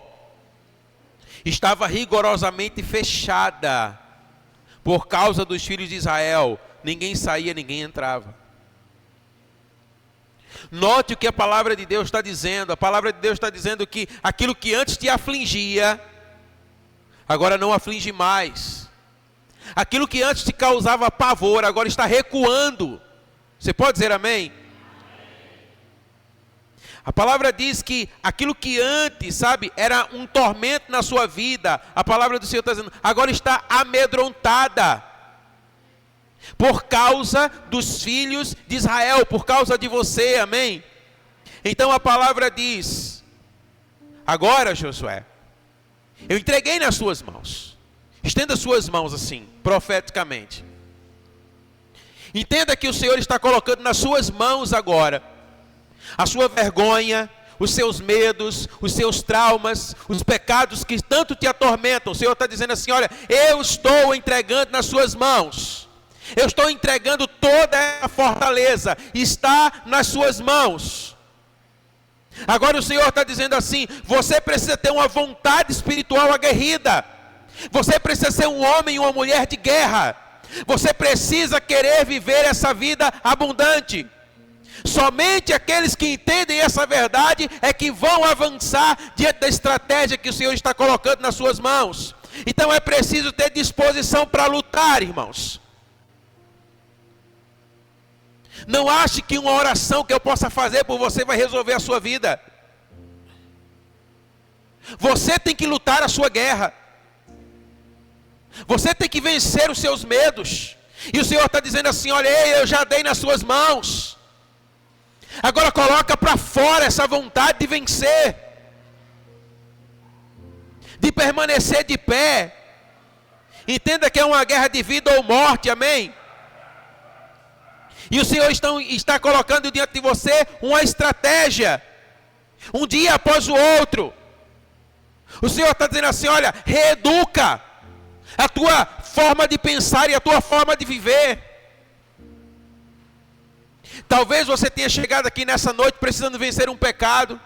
estava rigorosamente fechada por causa dos filhos de Israel. Ninguém saía, ninguém entrava. Note o que a palavra de Deus está dizendo. A palavra de Deus está dizendo que aquilo que antes te afligia, agora não aflige mais. Aquilo que antes te causava pavor, agora está recuando. Você pode dizer amém? A palavra diz que aquilo que antes, sabe, era um tormento na sua vida, a palavra do Senhor está dizendo, agora está amedrontada. Por causa dos filhos de Israel, por causa de você, amém? Então a palavra diz, agora Josué, eu entreguei nas suas mãos. Estenda suas mãos assim, profeticamente. Entenda que o Senhor está colocando nas suas mãos agora a sua vergonha, os seus medos, os seus traumas, os pecados que tanto te atormentam. O Senhor está dizendo assim, olha, eu estou entregando nas suas mãos. Eu estou entregando toda a fortaleza, está nas suas mãos. Agora o Senhor está dizendo assim, você precisa ter uma vontade espiritual aguerrida. Você precisa ser um homem e uma mulher de guerra. Você precisa querer viver essa vida abundante. Somente aqueles que entendem essa verdade é que vão avançar diante da estratégia que o Senhor está colocando nas suas mãos. Então é preciso ter disposição para lutar, irmãos. Não ache que uma oração que eu possa fazer por você vai resolver a sua vida. Você tem que lutar a sua guerra. Você tem que vencer os seus medos. E o Senhor está dizendo assim, olha, eu já dei nas suas mãos. Agora coloca para fora essa vontade de vencer. De permanecer de pé. Entenda que é uma guerra de vida ou morte, amém? E o Senhor está colocando diante de você uma estratégia. Um dia após o outro. O Senhor está dizendo assim, olha, reeduca a tua forma de pensar e a tua forma de viver. Talvez você tenha chegado aqui nessa noite precisando vencer um pecado,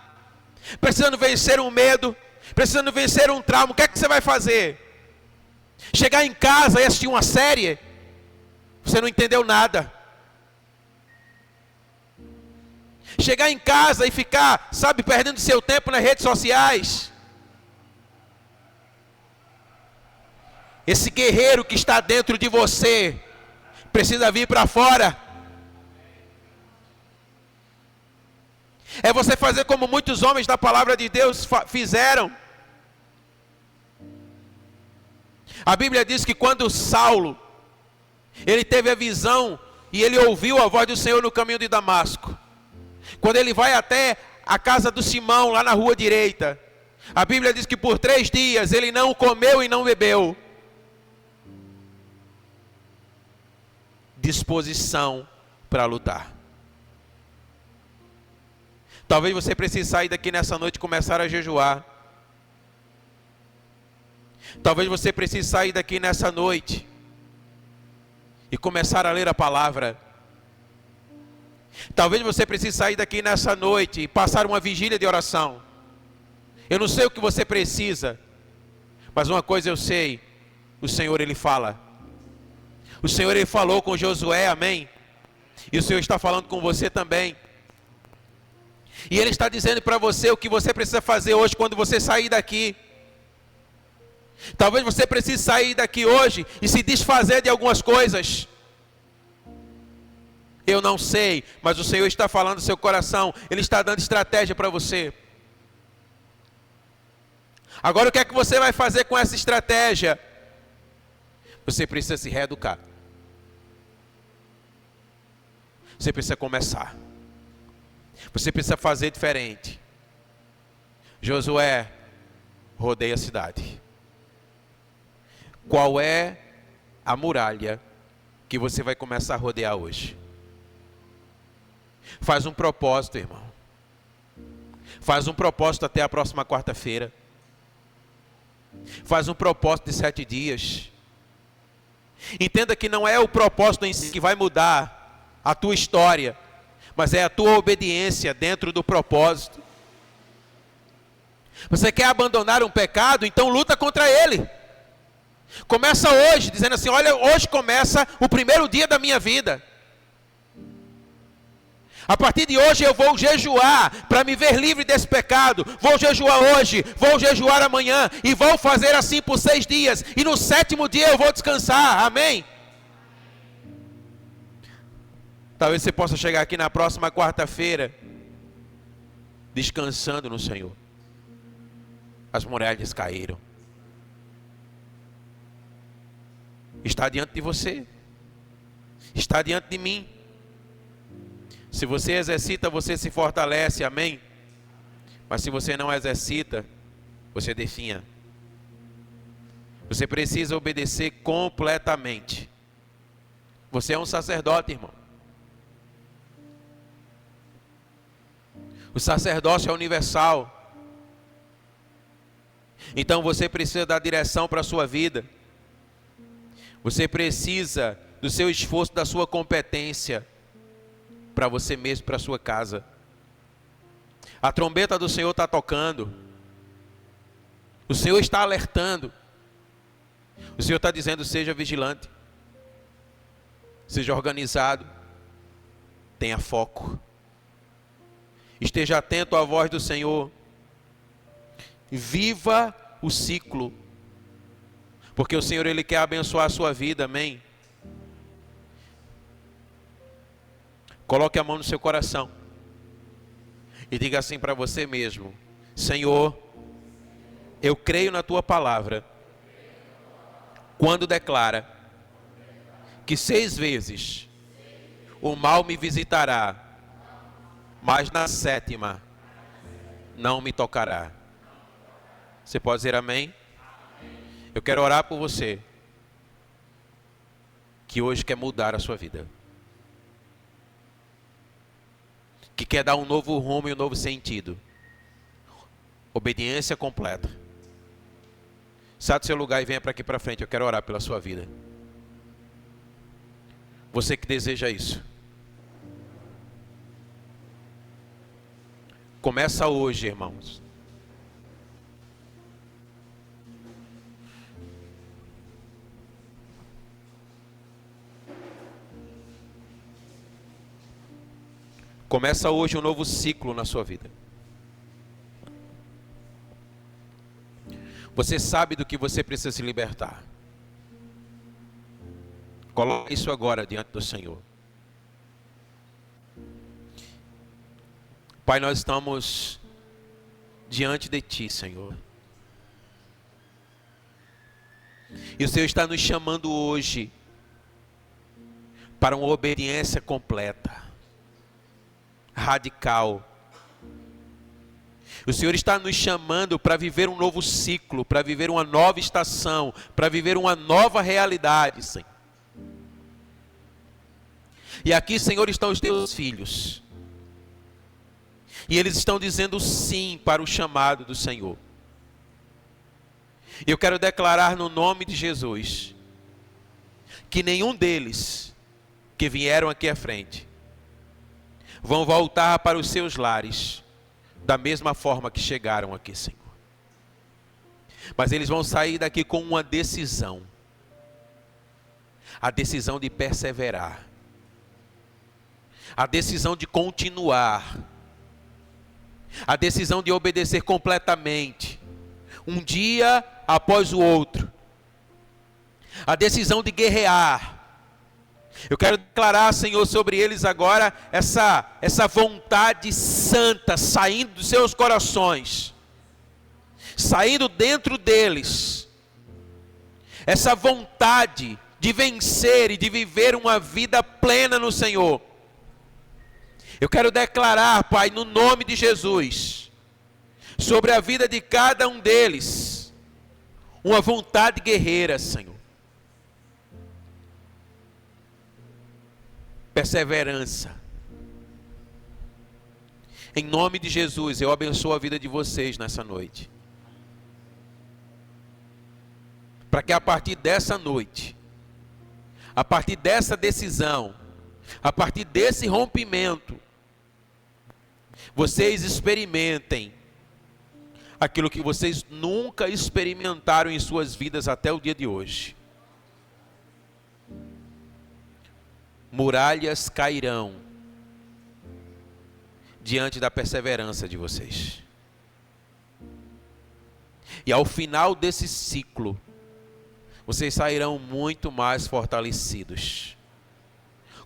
precisando vencer um medo, precisando vencer um trauma. O que é que você vai fazer? Chegar em casa e assistir uma série, você não entendeu nada. Chegar em casa e ficar, sabe, perdendo seu tempo nas redes sociais. Esse guerreiro que está dentro de você precisa vir para fora. É você fazer como muitos homens da palavra de Deus fizeram. A Bíblia diz que quando Saulo, ele teve a visão e ele ouviu a voz do Senhor no caminho de Damasco. Quando ele vai até a casa do Simão, lá na rua direita, a Bíblia diz que por 3 dias ele não comeu e não bebeu. Disposição para lutar. Talvez você precise sair daqui nessa noite e começar a jejuar. Talvez você precise sair daqui nessa noite e começar a ler a palavra. Talvez você precise sair daqui nessa noite e passar uma vigília de oração. Eu não sei o que você precisa, mas uma coisa eu sei: o Senhor, Ele fala. O Senhor, Ele falou com Josué, amém? E o Senhor está falando com você também. E Ele está dizendo para você o que você precisa fazer hoje quando você sair daqui. Talvez você precise sair daqui hoje e se desfazer de algumas coisas. Eu não sei, mas o Senhor está falando no seu coração. Ele está dando estratégia para você. Agora o que é que você vai fazer com essa estratégia? Você precisa se reeducar. Você precisa começar. Você precisa fazer diferente. Josué, rodeia a cidade. Qual é a muralha que você vai começar a rodear hoje? Faz um propósito, irmão. Faz um propósito até a próxima quarta-feira. Faz um propósito de 7 dias. Entenda que não é o propósito em si que vai mudar a tua história, mas é a tua obediência dentro do propósito. Você quer abandonar um pecado? Então luta contra ele. Começa hoje, dizendo assim: olha, hoje começa o primeiro dia da minha vida. A partir de hoje eu vou jejuar para me ver livre desse pecado. Vou jejuar hoje, vou jejuar amanhã e vou fazer assim por 6 dias. E no 7º dia eu vou descansar, amém? Talvez você possa chegar aqui na próxima quarta-feira descansando no Senhor. As muralhas caíram. Está diante de você. Está diante de mim. Se você exercita, você se fortalece, amém? Mas se você não exercita, você definha. Você precisa obedecer completamente. Você é um sacerdote, irmão. O sacerdócio é universal. Então você precisa dar direção para a sua vida. Você precisa do seu esforço, da sua competência para você mesmo, para a sua casa. A trombeta do Senhor está tocando. O Senhor está alertando. O Senhor está dizendo: seja vigilante. Seja organizado. Tenha foco. Esteja atento à voz do Senhor. Viva o ciclo. Porque o Senhor, Ele quer abençoar a sua vida, amém? Coloque a mão no seu coração. E diga assim para você mesmo: Senhor, eu creio na Tua palavra. Quando declara que 6 vezes o mal me visitará, mas na 7ª não me tocará. Você pode dizer amém? Eu quero orar por você que hoje quer mudar a sua vida, que quer dar um novo rumo e um novo sentido. Obediência completa. Sai do seu lugar e venha para aqui para frente. Eu quero orar pela sua vida. Você que deseja isso, começa hoje, irmãos. Começa hoje um novo ciclo na sua vida. Você sabe do que você precisa se libertar. Coloque isso agora diante do Senhor. Pai, nós estamos diante de Ti, Senhor. E o Senhor está nos chamando hoje para uma obediência completa, radical. O Senhor está nos chamando para viver um novo ciclo, para viver uma nova estação, para viver uma nova realidade, Senhor. E aqui, Senhor, estão os teus filhos. E eles estão dizendo sim para o chamado do Senhor. Eu quero declarar no nome de Jesus que nenhum deles que vieram aqui à frente vão voltar para os seus lares da mesma forma que chegaram aqui, Senhor. Mas eles vão sair daqui com uma decisão. A decisão de perseverar. A decisão de continuar. A decisão de obedecer completamente. Um dia após o outro. A decisão de guerrear. Eu quero declarar, Senhor, sobre eles agora essa vontade santa saindo dos seus corações, saindo dentro deles, essa vontade de vencer e de viver uma vida plena no Senhor. Eu quero declarar, Pai, no nome de Jesus, sobre a vida de cada um deles, uma vontade guerreira, Senhor. Perseverança. Em nome de Jesus, eu abençoo a vida de vocês nessa noite. Para que a partir dessa noite, a partir dessa decisão, a partir desse rompimento, vocês experimentem aquilo que vocês nunca experimentaram em suas vidas até o dia de hoje. Muralhas cairão diante da perseverança de vocês. E ao final desse ciclo, vocês sairão muito mais fortalecidos,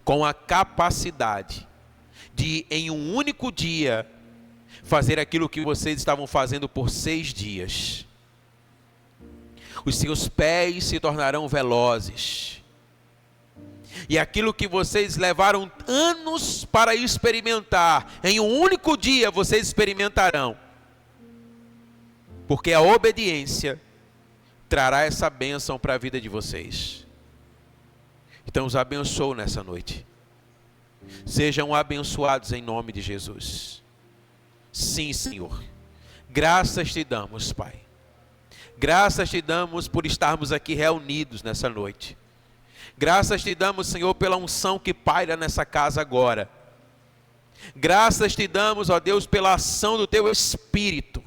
com a capacidade de, em um único dia, fazer aquilo que vocês estavam fazendo por 6 dias. Os seus pés se tornarão velozes. E aquilo que vocês levaram anos para experimentar, em um único dia vocês experimentarão. Porque a obediência trará essa bênção para a vida de vocês. Então os abençoo nessa noite. Sejam abençoados em nome de Jesus. Sim, Senhor. Graças te damos, Pai. Graças te damos por estarmos aqui reunidos nessa noite. Graças te damos, Senhor, pela unção que paira nessa casa agora. Graças te damos, ó Deus, pela ação do teu Espírito.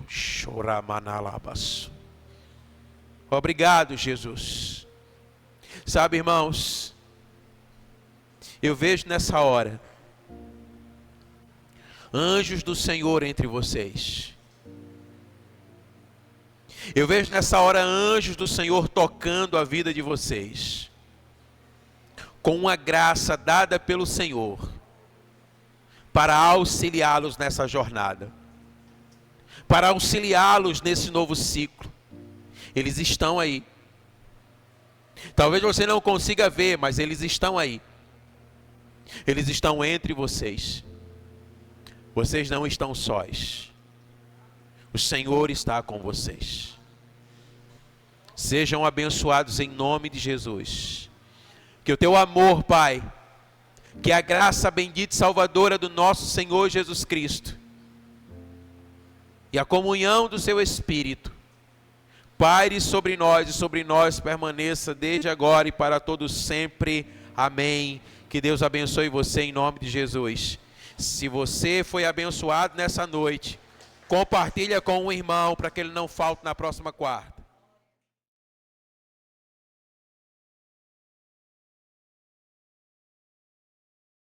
Obrigado, Jesus. Sabe, irmãos, eu vejo nessa hora anjos do Senhor entre vocês. Eu vejo nessa hora anjos do Senhor tocando a vida de vocês, com uma graça dada pelo Senhor, para auxiliá-los nessa jornada, para auxiliá-los nesse novo ciclo. Eles estão aí. Talvez você não consiga ver, mas eles estão aí. Eles estão entre vocês. Vocês não estão sós. O Senhor está com vocês. Sejam abençoados em nome de Jesus. Que o teu amor, Pai, que a graça bendita e salvadora do nosso Senhor Jesus Cristo e a comunhão do seu Espírito paire sobre nós e sobre nós permaneça desde agora e para todos sempre. Amém. Que Deus abençoe você em nome de Jesus. Se você foi abençoado nessa noite, compartilha com um irmão para que ele não falte na próxima quarta.